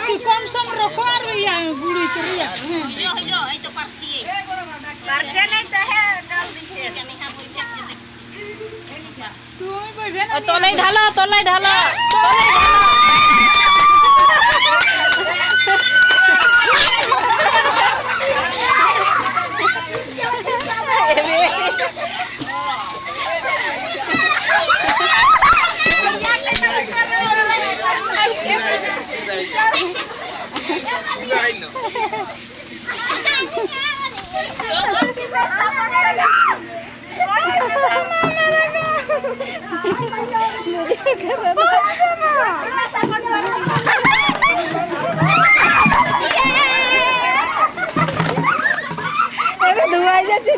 কি কম সম রকো আর বুড়ি করিয়া হইলো এই তো পারছি পারছে নাই তো হে ডাল দিছে কেনে হা বই ফেক যেতে তুই বইবে না তলাই ঢালো তলাই ঢালো তলাই ঢালো ধুয়াই যাচ্ছে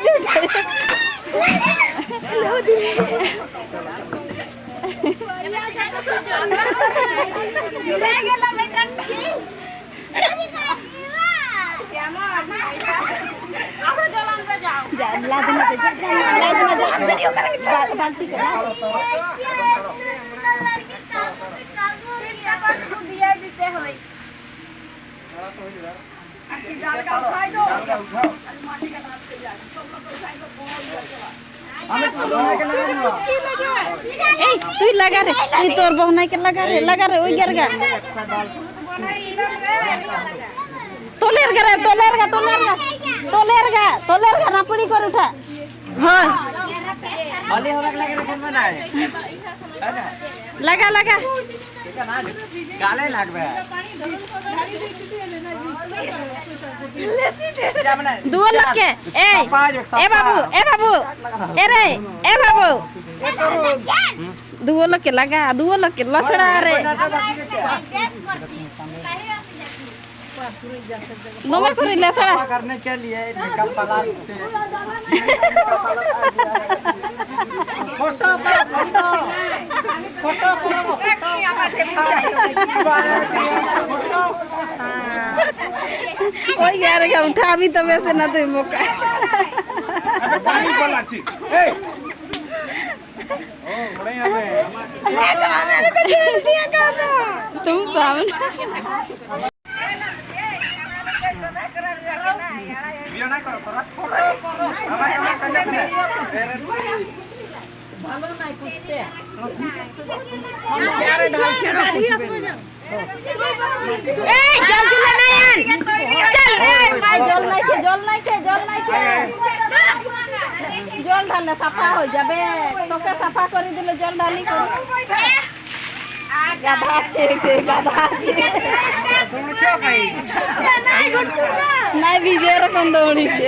তুই লাগা রে তুই তোর বহনাই के लगा रे ওই গেরগা তোলের গা নাপড়ি করে উঠা হ্যাঁ वाली होगा लगे रे कोन बनाए লাগা गाले लागबे দুয়া লকে এ বাবু দুয়া লকে লাগা দুয়া লকে লছড়া রে नंबर कर ले सड़ा करने के लिए मेकअप वाला से फोटो ओ यार का उठा भी तो वैसे ना तो मौका अबे पानी वाला छी ए ओ बड़े यहां पे तुम सामने वीडियो ना करो फोटो करो ভালো নাই কুত্তে আরে ঢালছে এই জল চলে না চল মাই জল নাই কে জল ঢাললে সাফা হয়ে যাবে তোকে সাফা করে দিলে জল ঢালি করে গাধা আছে নাই ভিজে এরকম দৌড়িছে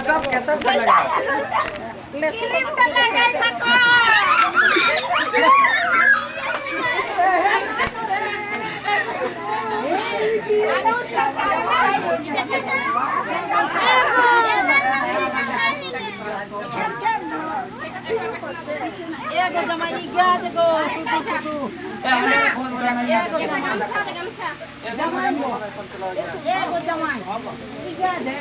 सबके लगा एगो जमाई गया देखो सुतु एगो जमाई गया दे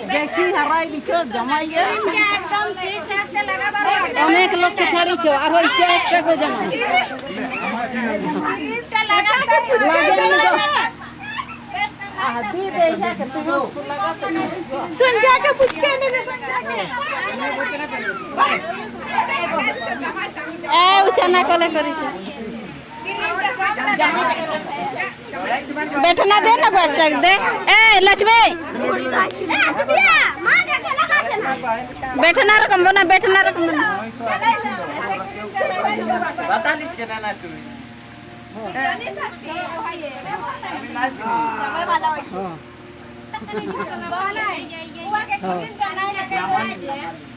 देखी हराई बिछो जमाई अनेक लोग के छड़ी छो और एक को जमा दी दे जा के तू लगा तो सुन जा के पूछ के नहीं ए उछना कोले करी छ बैठना दे ना बैठ दे ए लक्ष्मी बैठना रकम बना बैठना रकम बना बता लिस के ना तू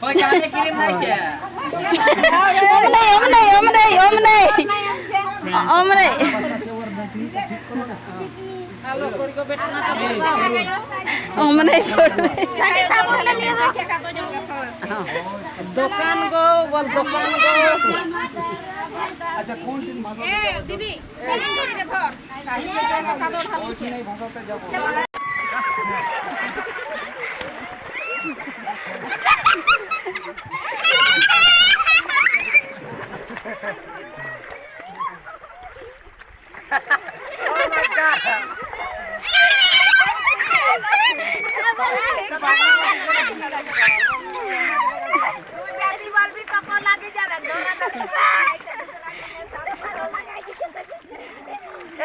कोई काले क्रीम नहीं क्या ओम नहीं हेलो कोई को बैठना ओम नहीं दुकान गो बोल दुकान गो अच्छा कौन दिन भाषा ए दीदी सेलेन করে দে ধর তো কাদো ঢালি नहीं भाषाते যাব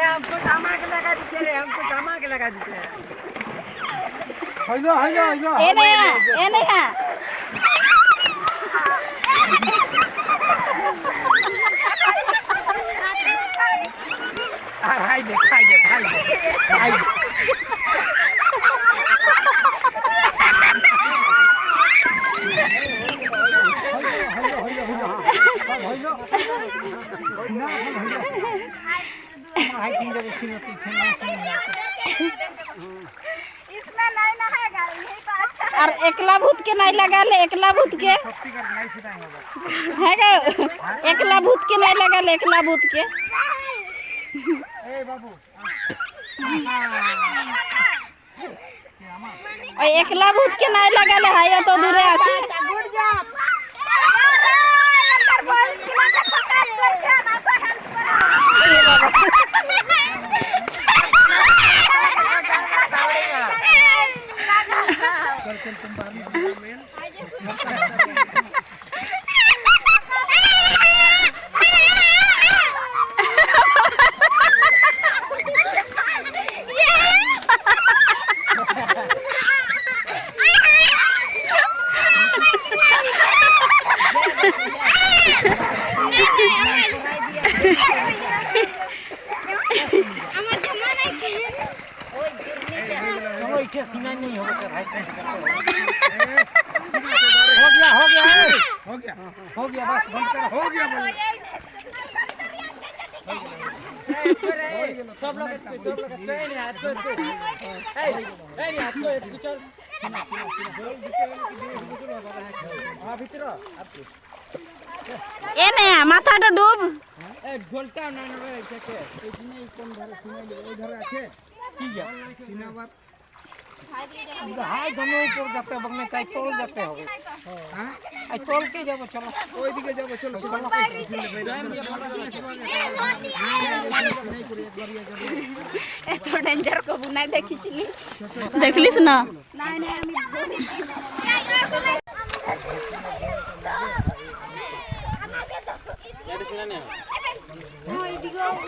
हमको सामान लगा दीजिए रे हमको सामान लगा दीजिए हैलो हैलो हैलो ए नहीं हाय देख इसमें नहीं नहाएगा यही तो अच्छा और एकला भूत के नहीं लगा ले एकला भूत के सत्ती कर नहीं सिखाएंगे है का एकला भूत के नहीं लगा ले एकला भूत के ए बाबू और एकला भूत के नहीं लगा ले हाय तो दूरे আছে गुड जॉब अंदर बोल किला का पकड़ करछा ना तो हेल्प चल तुम बाहर में सीना नहीं होगा हो गया बस बंद कर हो गया सब लोग भीतर ए नहीं माथा तो डूब ঢোলটা না নেবে থেকে এই দিনে কোন ধরে শুনে ওই ধরে আছে কি যা সিনাবাদ हाय दोनों ऊपर जाते हैं बगने ताई तोल जाते हो हां आई तोल के जाओ चलो ओई दिके जाओ चलो तो डेंजर को बुनाई देखी चिली देखलिस ना नहीं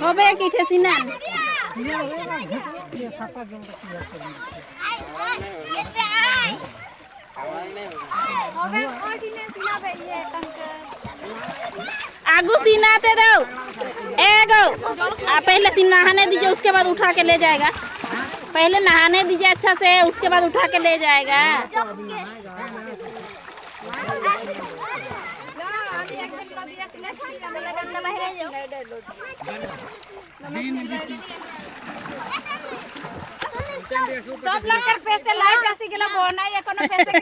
होबे की छे सिनान आगू सीनाते दो एगो पहले नहाने दीजिए उसके बाद उठा के ले जाएगा पहले नहाने दीजिए अच्छा से उसके बाद उठा के ले जाएगा सब लोग पैसे लाइट ऐसी गेला बोना या कोनो पैसे